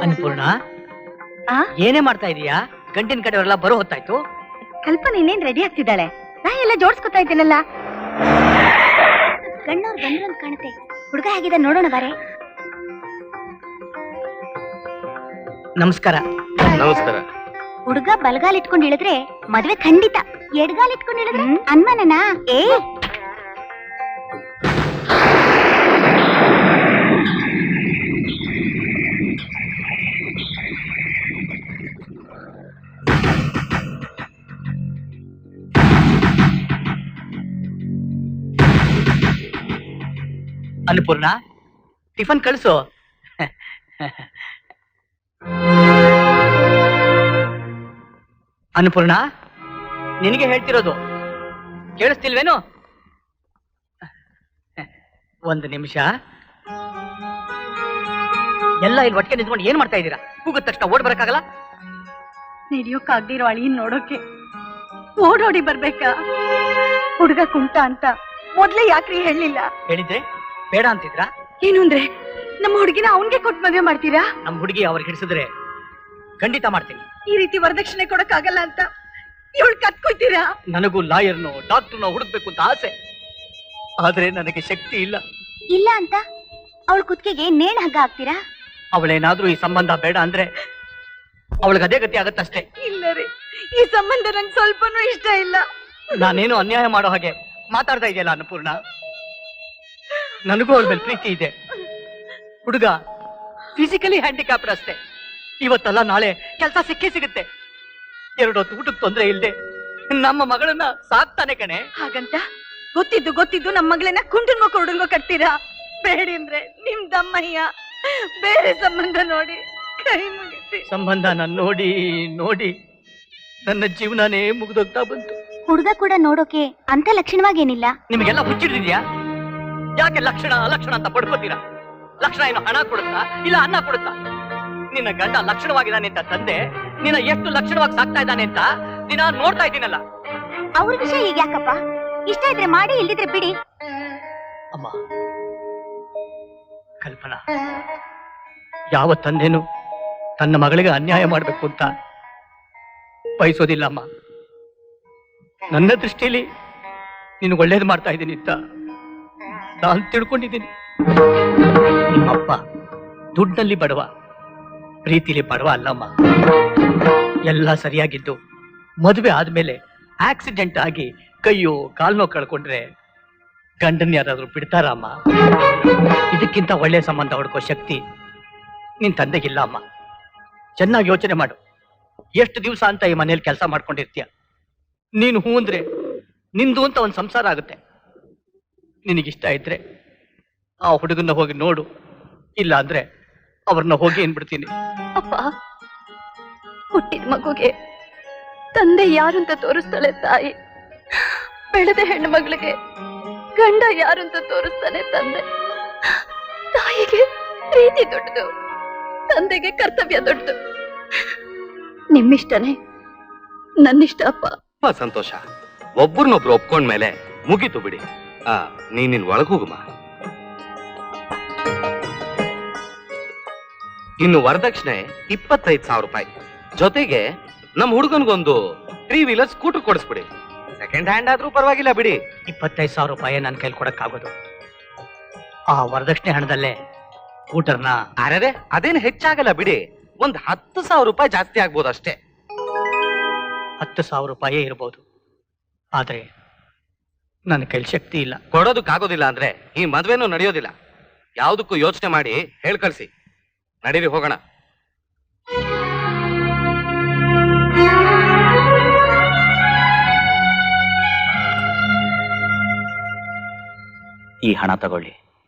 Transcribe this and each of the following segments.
ಅನ್ನಪೂರ್ಣ, ಏನೇ ಮಾಡ್ತಾ ಇದೀಯಾ? ಗಂಟಿನ ಕಡೆಯವರೆಲ್ಲ ಬರೋ ಹೊತ್ತಾಯ್ತು. ಕಲ್ಪನೆ ಇನ್ನೇನ್ ರೆಡಿ ಆಗ್ತಿದ್ದಾಳೆ. ನಾ ಎಲ್ಲ ಜೋಡಿಸ್ಕೊತಾ ಇದ್ದೀನಲ್ಲ. ಗಣ್ಣವ್ರು ಬಂದ್ರು ಅಂತ ಕಾಣುತ್ತೆ. ಹುಡುಗ ಹೇಗಿದೆ ನೋಡೋಣ ಬಾರೆ. ನಮಸ್ಕಾರ. ನಮಸ್ಕಾರ. ಹುಡುಗ ಬಲಗಾಲ್ ಇಟ್ಕೊಂಡು ಇಳಿದ್ರೆ ಮದ್ವೆ ಖಂಡಿತ. ಎಡಗಾಲ್ ಇಟ್ಕೊಂಡು ಇಳಿದ್ರೆ ಅನ್ಮಾನನಾ? ಏ ಅನ್ನಪೂರ್ಣ, ಟಿಫನ್ ಕಳಿಸು. ಅನ್ನಪೂರ್ಣ, ನಿನಗೆ ಹೇಳ್ತಿರೋದು ಕೇಳಿಸ್ತಿಲ್ವೇನು? ಒಂದು ನಿಮಿಷ. ಎಲ್ಲ ಇಲ್ಲಿ ಒಟ್ಟಿಗೆ ನಿಂತ್ಕೊಂಡು ಏನ್ ಮಾಡ್ತಾ ಇದ್ದೀರಾ? ಕೂಗಿದ ತಕ್ಷಣ ಓಡ್ ಬರಕ್ಕಾಗಲ್ಲ? ನಡೆಯೋಕ್ಕಾಗ್ದಿರೋ ಅಳಿಯನ್ ನೋಡೋಕೆ ಓಡೋಡಿ ಬರ್ಬೇಕಾ? ಹುಡುಗ ಕುಂಟ ಅಂತ ಮೊದ್ಲೇ ಯಾಕ್ರಿ ಹೇಳಿಲ್ಲ? ಹೇಳಿದ್ರೆ ಬೇಡ ಅಂತಿದ್ರಾ? ಏನು ಅಂದ್ರೆ ನಮ್ಮ ಹುಡುಗಿನ ಅವನ್ಗೆ ಕೊಟ್ಟು ಮದುವೆ ಮಾಡ್ತೀರಾ? ನಮ್ ಹುಡುಗಿ ಅವ್ರಿಗೆ ಹಿಡಿಸಿದ್ರೆ ಖಂಡಿತ ಮಾಡ್ತೀನಿ. ಈ ರೀತಿ ವರದಕ್ಷಿಣೆ ಕೊಡಕ್ಕಾಗಲ್ಲ ಅಂತ ಇವಳು ಕತ್ಕೊಯ್ತೀರಾ? ನನಗೂ ಲಾಯರ್ನೋ ಡಾಕ್ಟರ್ನೋ ಹುಡುಕ್ಬೇಕು ಅಂತ ಆಸೆ, ಆದ್ರೆ ನನಗೆ ಶಕ್ತಿ ಇಲ್ಲ. ಇಲ್ಲ ಅಂತ ಅವಳ ಕುತ್ತಿಗೆಗೆ ನೇಣು ಹಗ್ಗ ಹಾಕ್ತೀರಾ? ಅವಳೇನಾದ್ರೂ ಈ ಸಂಬಂಧ ಬೇಡ ಅಂದ್ರೆ ಅವಳಿಗೆ ಅದೇ ಗತಿ ಆಗತ್ತಷ್ಟೇ. ಇಲ್ಲ ರೀ, ಈ ಸಂಬಂಧ ನಂಗೆ ಸ್ವಲ್ಪನೂ ಇಷ್ಟ ಇಲ್ಲ. ನಾನೇನು ಅನ್ಯಾಯ ಮಾಡೋ ಹಾಗೆ ಮಾತಾಡ್ತಾ ಇದೆಯಲ್ಲ ಅನ್ನಪೂರ್ಣ. ನನಗೂ ಅವಳ ಮೇಲೆ ಪ್ರೀತಿ ಇದೆ. ಹುಡುಗ ಫಿಸಿಕಲಿ ಹ್ಯಾಂಡಿಕ್ಯಾಪ್ಡ್ ಅಷ್ಟೇ. ಇವತ್ತಲ್ಲ ನಾಳೆ ಕೆಲಸ ಸಿಕ್ಕೇ ಸಿಗುತ್ತೆ. 2 ಹೊತ್ತು ಊಟಕ್ಕೆ ತೊಂದರೆ ಇಲ್ಲದೆ ನಮ್ಮ ಮಗಳನ್ನ ಸಾಕ್ತಾನೆ ಕಣೆ. ಹಾಗಂತ ಗೊತ್ತಿದ್ದು ನಮ್ಮ ಮಗಳನ್ನ ಕುಂಟನ್ ಮಕ್ಕ ಹುಡುಗ ಕಟ್ತೀರಾ? ಬೇಡಿ ಅಂದ್ರೆ ನಿಮ್ ದಮ್ಮಯ್ಯ ಬೇರೆ ಸಂಬಂಧ ನೋಡಿ ಕೈ ಮುಗಿಸಿ. ಸಂಬಂಧ ನಾನು ನೋಡಿ ನೋಡಿ ನನ್ನ ಜೀವನನೇ ಮುಗಿದೋಗ್ತಾ ಬಂತು. ಹುಡುಗ ಕೂಡ ನೋಡೋಕೆ ಅಂತ ಲಕ್ಷಣವಾಗೇನಿಲ್ಲ. ನಿಮಗೆಲ್ಲ ಹುಚ್ಚಿಡಿದ್ಯಾ? ಯಾಕೆ ಲಕ್ಷಣ ಅಲಕ್ಷಣ ಅಂತ ಪಡ್ಕೋತೀರಾ? ಲಕ್ಷಣ ಏನು ಹಣ ಕೊಡುತ್ತಾ ಇಲ್ಲ ಅನ್ನ ಕೊಡುತ್ತಾ? ನಿನ್ನ ಗಂಡ ಲಕ್ಷಣವಾಗಿದ್ದಾನೆ ಅಂತ ತಂದೆ ನಿನ್ನ ಎಷ್ಟು ಲಕ್ಷಣವಾಗಿ ಸಾಕ್ತಾ ಇದ್ದಾನೆ ಅಂತ ದಿನ ನೋಡ್ತಾ ಇದ್ದೀನಲ್ಲ. ಅವ್ರ ವಿಷಯ ಈಗ ಯಾಕಪ್ಪ? ಇಷ್ಟ ಇದ್ರೆ ಮಾಡಿ, ಇಲ್ದಿದ್ರೆ ಬಿಡಿ. ಅಮ್ಮ ಕಲ್ಪನಾ, ಯಾವ ತಂದೆನೂ ತನ್ನ ಮಗಳಿಗೆ ಅನ್ಯಾಯ ಮಾಡ್ಬೇಕು ಅಂತ ಬಯಸೋದಿಲ್ಲ ಅಮ್ಮ. ನನ್ನ ದೃಷ್ಟಿಯಲ್ಲಿ ನಿನಗೆ ಒಳ್ಳೇದು ಮಾಡ್ತಾ ಇದ್ದೀನಿ ಅಂತ ನಾನು ತಿಳ್ಕೊಂಡಿದ್ದೀನಿ. ನಿಮ್ಮಪ್ಪ ದುಡ್ಡಲ್ಲಿ ಬಡವ, ಪ್ರೀತಿಲಿ ಬಡವ ಅಲ್ಲಮ್ಮ. ಎಲ್ಲ ಸರಿಯಾಗಿದ್ದು ಮದುವೆ ಆದ್ಮೇಲೆ ಆಕ್ಸಿಡೆಂಟ್ ಆಗಿ ಕೈಯೋ ಕಾಲ್ನೋ ಕಳ್ಕೊಂಡ್ರೆ ಗಂಡನ್ ಯಾರಾದ್ರೂ ಬಿಡ್ತಾರಮ್ಮ? ಇದಕ್ಕಿಂತ ಒಳ್ಳೆ ಸಂಬಂಧ ಹುಡ್ಕೋ ಶಕ್ತಿ ನಿನ್ ತಂದೆಗಿಲ್ಲ ಅಮ್ಮ. ಚೆನ್ನಾಗಿ ಯೋಚನೆ ಮಾಡು. ಎಷ್ಟು ದಿವಸ ಅಂತ ಈ ಮನೇಲಿ ಕೆಲಸ ಮಾಡ್ಕೊಂಡಿರ್ತೀಯ? ನೀನು ಹೂ ಅಂದ್ರೆ ನಿಂದು ಅಂತ ಒಂದು ಸಂಸಾರ ಆಗುತ್ತೆ. ನಿನಗಿಷ್ಟ ಇದ್ರೆ ಆ ಹುಡುಗನ್ನ ಹೋಗಿ ನೋಡು, ಇಲ್ಲ ಅಂದ್ರೆ ಅವ್ರನ್ನ ಹೋಗಿ ಏನ್ಬಿಡ್ತೀನಿ. ಅಪ್ಪ, ಹುಟ್ಟಿದ ಮಗುಗೆ ತಂದೆ ಯಾರು ಅಂತ ತೋರಿಸ್ತಾಳೆ ತಾಯಿ. ಬೆಳೆದ ಹೆಣ್ಣು ಮಗಳಿಗೆ ಗಂಡ ಯಾರು ಅಂತ ತೋರಿಸ್ತಾನೆ ತಂದೆ. ತಾಯಿಗೆ ಪ್ರೀತಿ ದೊಡ್ಡದು, ತಂದೆಗೆ ಕರ್ತವ್ಯ ದೊಡ್ಡದು. ನಿಮ್ಮಿಷ್ಟನೇ ನನ್ನಿಷ್ಟ ಅಪ್ಪ. ಸಂತೋಷ. ಒಬ್ಬರನ್ನೊಬ್ರು ಒಪ್ಕೊಂಡ್ಮೇಲೆ ಮುಗೀತು ಬಿಡಿ. ನೀನ್ ಒಳಗ್ ಹೋಗುಮ. ಇನ್ನು ವರದಕ್ಷಿಣೆ 25,000 ರೂಪಾಯಿ ಜೊತೆಗೆ ನಮ್ ಹುಡುಗನ್ಗೊಂದು 3 ವೀಲರ್ ಸ್ಕೂಟರ್ ಕೊಡಿಸ್ಬಿಡಿ. ಸೆಕೆಂಡ್ ಹ್ಯಾಂಡ್ ಆದ್ರೂ ಪರವಾಗಿಲ್ಲ ಬಿಡಿ. 25,000 ರೂಪಾಯಿ ನನ್ನ ಕೈಲಿ ಕೊಡಕ್ಕಾಗೋದು? ಆ ವರದಕ್ಷಿಣೆ ಹಣದಲ್ಲೇ ಸ್ಕೂಟರ್ನ. ಅರೆ, ಅದೇನು ಹೆಚ್ಚಾಗಲ್ಲ ಬಿಡಿ. ಒಂದ್ 10,000 ರೂಪಾಯಿ ಜಾಸ್ತಿ ಆಗ್ಬೋದು ಅಷ್ಟೇ. 10,000 ರೂಪಾಯೇ ಇರ್ಬೋದು, ಆದ್ರೆ ನನ್ನ ಕೈಲಿ ಶಕ್ತಿ ಇಲ್ಲ. ಕೊಡೋದಕ್ಕಾಗೋದಿಲ್ಲ ಅಂದ್ರೆ ಈ ಮದ್ವೆನೂ ನಡೆಯೋದಿಲ್ಲ. ಯಾವ್ದಕ್ಕೂ ಯೋಚನೆ ಮಾಡಿ ಹೇಳ್ಕಳ್ಸಿ. ನಡೀರಿ ಹೋಗೋಣ. ಈ ಹಣ ತಗೊಳ್ಳಿ.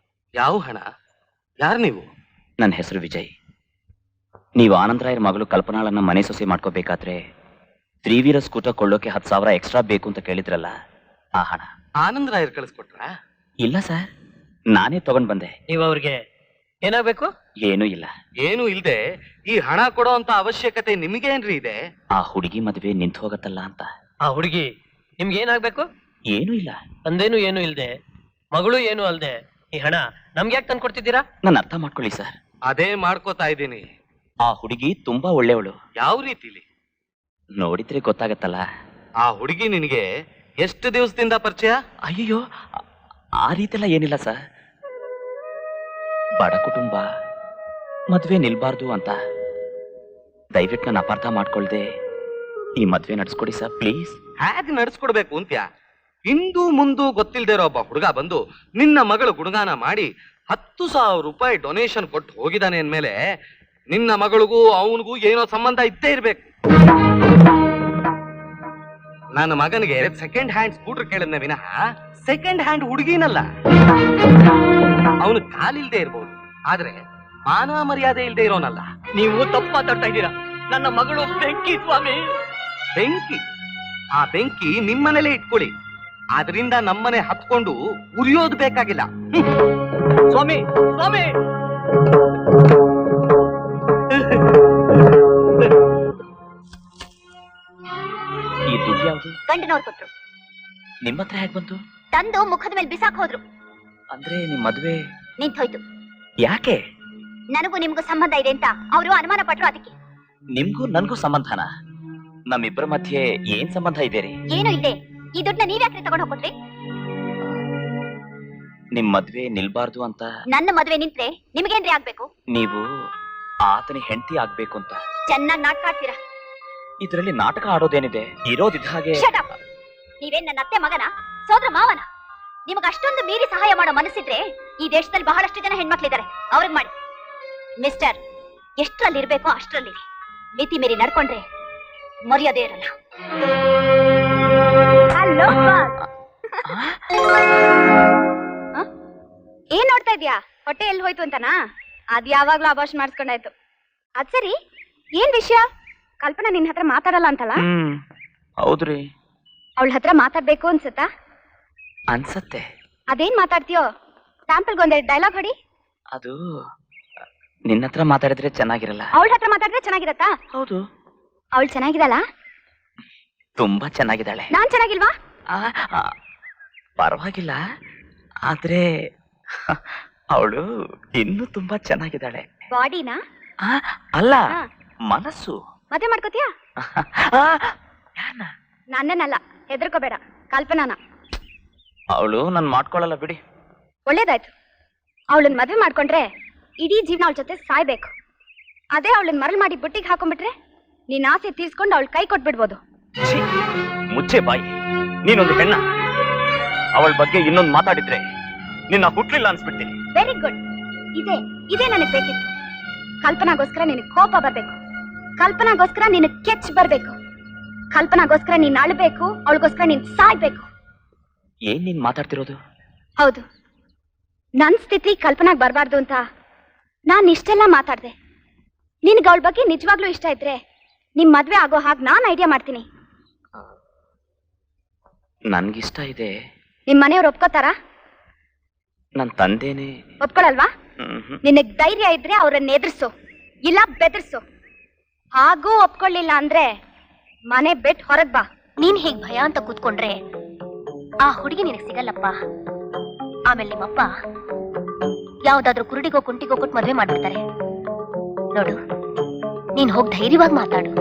ಯಾವ ಹಣ? ಯಾರು ನೀವು? ನನ್ನ ಹೆಸರು ವಿಜಯ್. ನೀವು ಆನಂದರಾಯರ ಮಗಳು ಕಲ್ಪನಾಳನ್ನ ಮನೆ ಸೊಸೆ ಮಾಡ್ಕೋಬೇಕಾದ್ರೆ 3 ವೀಲರ್ ಸ್ಕೂಟರ್ ಕೊಳ್ಳೋಕೆ 10,000 ಎಕ್ಸ್ಟ್ರಾ ಬೇಕು ಅಂತ ಕೇಳಿದ್ರಲ್ಲ, ಆ ಹಣ. ಆನಂದರಾಯರ್ ಕಳಿಸ್ಕೊಟ್ರಾ? ಇಲ್ಲ ಸರ್, ನಾನೇ ತಗೊಂಡ್ ಬಂದೆ. ನೀವು ಅವ್ರಿಗೆ ಏನಾಗಬೇಕು? ಏನೂ ಇಲ್ಲ. ಏನು ಇಲ್ದೆ ಈ ಹಣ ಕೊಡೋ ಅಂತ ಅವಶ್ಯಕತೆ ನಿಮ್ಗೇನ್ರಿ ಇದೆ? ಆ ಹುಡುಗಿ ಮದುವೆ ನಿಂತು ಹೋಗತ್ತಲ್ಲ ಅಂತ. ಆ ಹುಡುಗಿ ನಿಮ್ಗೆ ಏನಾಗ್ಬೇಕು? ಏನೂ ಇಲ್ಲ. ತಂದೇನು ಏನು ಇಲ್ದೆ, ಮಗಳು ಏನು ಅಲ್ದೆ, ಈ ಹಣ ನಮ್ಗೆ ಯಾಕೆ ತಂದ್ಕೊಡ್ತಿದ್ದೀರಾ? ನನ್ನ ಅರ್ಥ ಮಾಡ್ಕೊಳ್ಳಿ ಸರ್. ಅದೇ ಮಾಡ್ಕೋತಾ ಇದ್ದೀನಿ. ಆ ಹುಡುಗಿ ತುಂಬಾ ಒಳ್ಳೆಯವಳು. ಯಾವ ರೀತಿಲಿ? ನೋಡಿದ್ರೆ ಗೊತ್ತಾಗತ್ತಲ್ಲ. ಆ ಹುಡುಗಿ ನಿನಗೆ ಎಷ್ಟು ದಿವಸದಿಂದ ಪರಿಚಯ? ಅಯ್ಯೋ, ಆ ರೀತಿಯೆಲ್ಲ ಏನಿಲ್ಲ ಸರ್. ಬಡ ಕುಟುಂಬ, ಮದ್ವೆ ನಿಲ್ಬಾರ್ದು ಅಂತ. ದಯವಿಟ್ಟು ನನ್ನ ಅಪಾರ್ಥ ಮಾಡ್ಕೊಳ್ದೆ ಈ ಮದ್ವೆ ನಡ್ಸ್ಕೊಡಿ ಸರ್, ಪ್ಲೀಸ್. ಹೇಗೆ ನಡ್ಸ್ಕೊಡ್ಬೇಕು ಅಂತ್ಯ? ಇಂದು ಮುಂದು ಗೊತ್ತಿಲ್ದೇ ಇರೋ ಒಬ್ಬ ಹುಡುಗ ಬಂದು ನಿನ್ನ ಮಗಳು ಗುಣಗಾನ ಮಾಡಿ 10,000 ರೂಪಾಯಿ ಡೊನೇಷನ್ ಕೊಟ್ಟು ಹೋಗಿದ್ದಾನೆ ಅಂದ್ಮೇಲೆ ನಿನ್ನ ಮಗಳಿಗೂ ಅವನಿಗೂ ಏನೋ ಸಂಬಂಧ ಇದ್ದೇ ಇರ್ಬೇಕು. ನನ್ನ ಮಗನಿಗೆ ಸೆಕೆಂಡ್ ಹ್ಯಾಂಡ್ ಸ್ಕೂಟರ್ ಕೇಳಿದ್ನೆ ವಿನಃ ಸೆಕೆಂಡ್ ಹ್ಯಾಂಡ್ ಹುಡುಗಿನಲ್ಲ. ಅವನು ಕಾಲಿಲ್ದೇ ಇರ್ಬೋದು, ಆದ್ರೆ ಮಾನ ಮರ್ಯಾದೆ ಇಲ್ದೇ ಇರೋನಲ್ಲ. ನೀವು ತಪ್ಪು ಮಾತಾಡ್ತಾ ಇದ್ದೀರಾ. ನನ್ನ ಮಗಳು ಬೆಂಕಿ ಸ್ವಾಮಿ. ಬೆಂಕಿ? ಆ ಬೆಂಕಿ ನಿಮ್ಮನೇಲೆ ಇಟ್ಕೊಳ್ಳಿ, ಆದ್ರಿಂದ ನಮ್ಮನೆ ಹತ್ಕೊಂಡು ಉರಿಯೋದು ಬೇಕಾಗಿಲ್ಲ. ಸ್ವಾಮಿ ಸ್ವಾಮಿ, ಈ ದುಡ್ಡು ಯಾವುದು? ಗಂಡನವ್ರು ಕೊಟ್ರು. ನಿಮ್ಮ ಹತ್ರ ಹೇಗೆ ಬಂತು? ತಂದು ಮುಖದ ಮೇಲೆ ಬಿಸಾಕ್ ಹೋದ್ರು. ಅಂದ್ರೆ ನಿಮ್ ಮದ್ವೆ ನಿಂತೋಯ್ತು. ಯಾಕೆ? ನನಗೂ ನಿಮ್ಗೂ ಸಂಬಂಧ ಇದೆ ಅಂತ ಅವರು ಅನುಮಾನ ಪಟ್ರು, ಅದಕ್ಕೆ. ನಿಮ್ಗೂ ನನ್ಗೂ ಸಂಬಂಧನಾ? ನಮ್ಮಿಬ್ಬರ ಮಧ್ಯೆ ಏನ್ ಸಂಬಂಧ ಇದೆ ರೀ? ಏನು ಇಲ್ಲೇ ಈ ದುಡ್ಡನ್ನ ನೀವ್ಯಾಕ್ರಿ ತಗೊಂಡ್ ಹೋಗ್ಕೊಟ್ರಿ? ನಿಮ್ ಮದ್ವೆ ನಿಲ್ಬಾರ್ದು ಅಂತ. ನನ್ನ ಮದ್ವೆ ನಿಂತ್ರೆ ನಿಮ್ಗೇನ್ರಿ ಆಗ್ಬೇಕು? ನೀವು ಆತನ ಹೆಂಡತಿ ಆಗ್ಬೇಕು ಅಂತ. ಚೆನ್ನಾಗಿ ನಾಟಕ ಆಡ್ತೀರಾ. ಇದರಲ್ಲಿ ನಾಟಕ ಆಡೋದೇನಿದೆ? ಇರೋದಿದ್ದ ಹಾಗೆ. Shut up. ನೀವೇನ್ ನನ್ನ ಅತ್ತೆ ಮಗನ, ಸೋದರ ಮಾವನ? ನಿಮಗ ಅಷ್ಟೊಂದು ಮೀರಿ ಸಹಾಯ ಮಾಡೋ ಮನಸ್ಸಿದ್ರೆ ಈ ದೇಶದಲ್ಲಿ ಬಹಳಷ್ಟು ಜನ ಹೆಣ್ಮಕ್ಳಿದ್ದಾರೆ, ಅವ್ರಿಗೆ ಮಾಡಿ. ಮಿಸ್ಟರ್, ಎಷ್ಟರಲ್ಲಿ ಇರ್ಬೇಕೋ ಅಷ್ಟರಲ್ಲಿ ಮಿತಿ ಮೀರಿ ನಡ್ಕೊಂಡ್ರೆ ಮರ್ಯಾದೆ ಇರಲ್ಲ. ಏನ್ ನೋಡ್ತಾ ಇದ್ಯಾ? ಹೊಟ್ಟೆ ಎಲ್ಲಿ ಹೋಯ್ತು ಅಂತನಾ? ಅದ್ ಯಾವಾಗ್ಲೂ ಅಭಾಷ್ ಮಾಡಿಸ್ಕೊಂಡಾಯ್ತು. ಅದ್ ಸರಿ, ಏನ್ ವಿಷಯ? ಕಲ್ಪನಾ ನಿನ್ ಹತ್ರ ಮಾತಾಡಲ್ಲ ಅಂತಲ್ಲ? ಹೌದ್ರಿ. ಅವಳ ಹತ್ರ ಮಾತಾಡ್ಬೇಕು ಅನ್ಸುತ್ತಾ? ಅನ್ಸತ್ತೆ. ಅದೇನ್ ಮಾತಾಡ್ತೀಯೋ? ಸ್ಯಾಂಪಲ್ಗೆ ಒಂದೆರಡು ಡೈಲಾಗ್ ಹೊಡಿ. ಅದು ನಿನ್ನ ಹತ್ರ ಮಾತಾಡಿದ್ರೆ ಚೆನ್ನಾಗಿರಲ್ಲ. ಅವಳ ಹತ್ರ ಮಾತಾಡಿದ್ರೆ ಚೆನ್ನಾಗಿರತ್ತಾ? ಹೌದು. ಅವಳು ಚೆನ್ನಾಗಿದಲ್ಲ? ತುಂಬಾ ಚೆನ್ನಾಗಿದ್ದಾಳೆ. ನಾನ್ ಚೆನ್ನಾಗಿಲ್ವಾ? ಪರವಾಗಿಲ್ಲ, ಆದ್ರೆ ಅವಳು ಇನ್ನೂ ತುಂಬಾ ಚೆನ್ನಾಗಿದ್ದಾಳೆ. ಬಾಡಿನಾ? ಅಲ್ಲ, ಮನಸ್ಸು. ಮದ್ವೆ ಮಾಡ್ಕೋತೀಯಾ? ನನ್ನನ್ನಲ್ಲ, ಹೆದರ್ಕೋಬೇಡ, ಕಲ್ಪನಾನ. ಅವಳು ನನ್ ಮಾಡ್ಕೊಳ್ಳಲ್ಲ ಬಿಡಿ. ಒಳ್ಳೇದಾಯ್ತು. ಅವಳನ್ನ ಮದ್ವೆ ಮಾಡ್ಕೊಂಡ್ರೆ ಇಡೀ ಜೀವನ ಅವಳ ಜೊತೆ ಸಾಯ್ಬೇಕು. ಅದೇ ಅವಳನ್ನ ಮರಳು ಮಾಡಿ ಬುಟ್ಟಿಗೆ ಹಾಕೊಂಡ್ಬಿಟ್ರೆ ನಿನ್ನ ಆಸೆ ತೀರ್ಸ್ಕೊಂಡು ಅವಳ ಕೈ ಕೊಟ್ಬಿಡ್ಬೋದು. ಮುಚ್ಚೆ ಬಾಯಿ, ನೀನೊಂದು ಹೆಣ್ಣ. ಅವಳ ಬಗ್ಗೆ ಇನ್ನೊಂದು ಮಾತಾಡಿದ್ರೆ ನಿನ್ನ ಹುಟ್ಲಿಲ್ಲ ಅನ್ಸ್ಬಿಡ್ತೀನಿ. Very good. ಇದೇ ನನಗ್ ಬೇಕಿತ್ತು. ಕಲ್ಪನಾಗೋಸ್ಕರ ನಿನಗ್ ಕೋಪ ಬರ್ಬೇಕು, ಕಲ್ಪನಾಗೋಸ್ಕರ ನಿನಗ್ ಕೆಚ್ ಬರ್ಬೇಕು, ಕಲ್ಪನಾಗೋಸ್ಕರ ನೀನ್ ಅಳ್ಬೇಕು, ಅವಳಿಗೋಸ್ಕರ ನೀನ್ ಸಾಯ್ಬೇಕು. ಏನ್ ನೀನ್ ಮಾತಾಡ್ತಿರೋದು? ಹೌದು, ನನ್ ಸ್ಥಿತಿ ಕಲ್ಪನಾಗ್ ಬರ್ಬಾರ್ದು ಅಂತ ನಾನ್ ಇಷ್ಟೆಲ್ಲ ಮಾತಾಡ್ದೆ. ನಿನ್ಗೆ ಅವಳ ಬಗ್ಗೆ ನಿಜವಾಗ್ಲೂ ಇಷ್ಟ ಇದ್ರೆ ನಿಮ್ ಮದ್ವೆ ಆಗೋ ಹಾಗೆ ನಾನ್ ಐಡಿಯಾ ಮಾಡ್ತೀನಿ. ನನ್ಗಿಷ್ಟ ಇದೆ. ನಿಮ್ ಮನೆಯವ್ರು ಒಪ್ಕೋತಾರಾ? ನನ್ ತಂದೆನೆ ಒಪ್ಕೊಳಲ್ವಾ? ನಿನಗ್ ಧೈರ್ಯ ಇದ್ರೆ ಅವ್ರನ್ನ ಎದುರ್ಸು, ಇಲ್ಲ ಬೆದರ್ಸು. ಹಾಗೂ ಒಪ್ಕೊಳ್ಳಿಲ್ಲ ಅಂದ್ರೆ ಮನೆ ಬಿಟ್ಟು ಹೊರಗ್ ಬಾ. ನೀನ್ ಹೀಗ್ ಭಯ ಅಂತ ಕೂತ್ಕೊಂಡ್ರೆ ಆ ಹುಡುಗಿ ನಿನಗ್ ಸಿಗಲ್ಲಪ್ಪ. ಆಮೇಲೆ ನಿಮ್ಮಪ್ಪ ಯಾವ್ದಾದ್ರು ಕುರುಡಿಗೋ ಕುಂಟಿಗೋ ಕೊಟ್ಟು ಮದ್ವೆ ಮಾಡ್ಬಿಡ್ತಾರೆ. ನೋಡು, ನೀನ್ ಹೋಗ್ ಧೈರ್ಯವಾಗಿ ಮಾತಾಡು.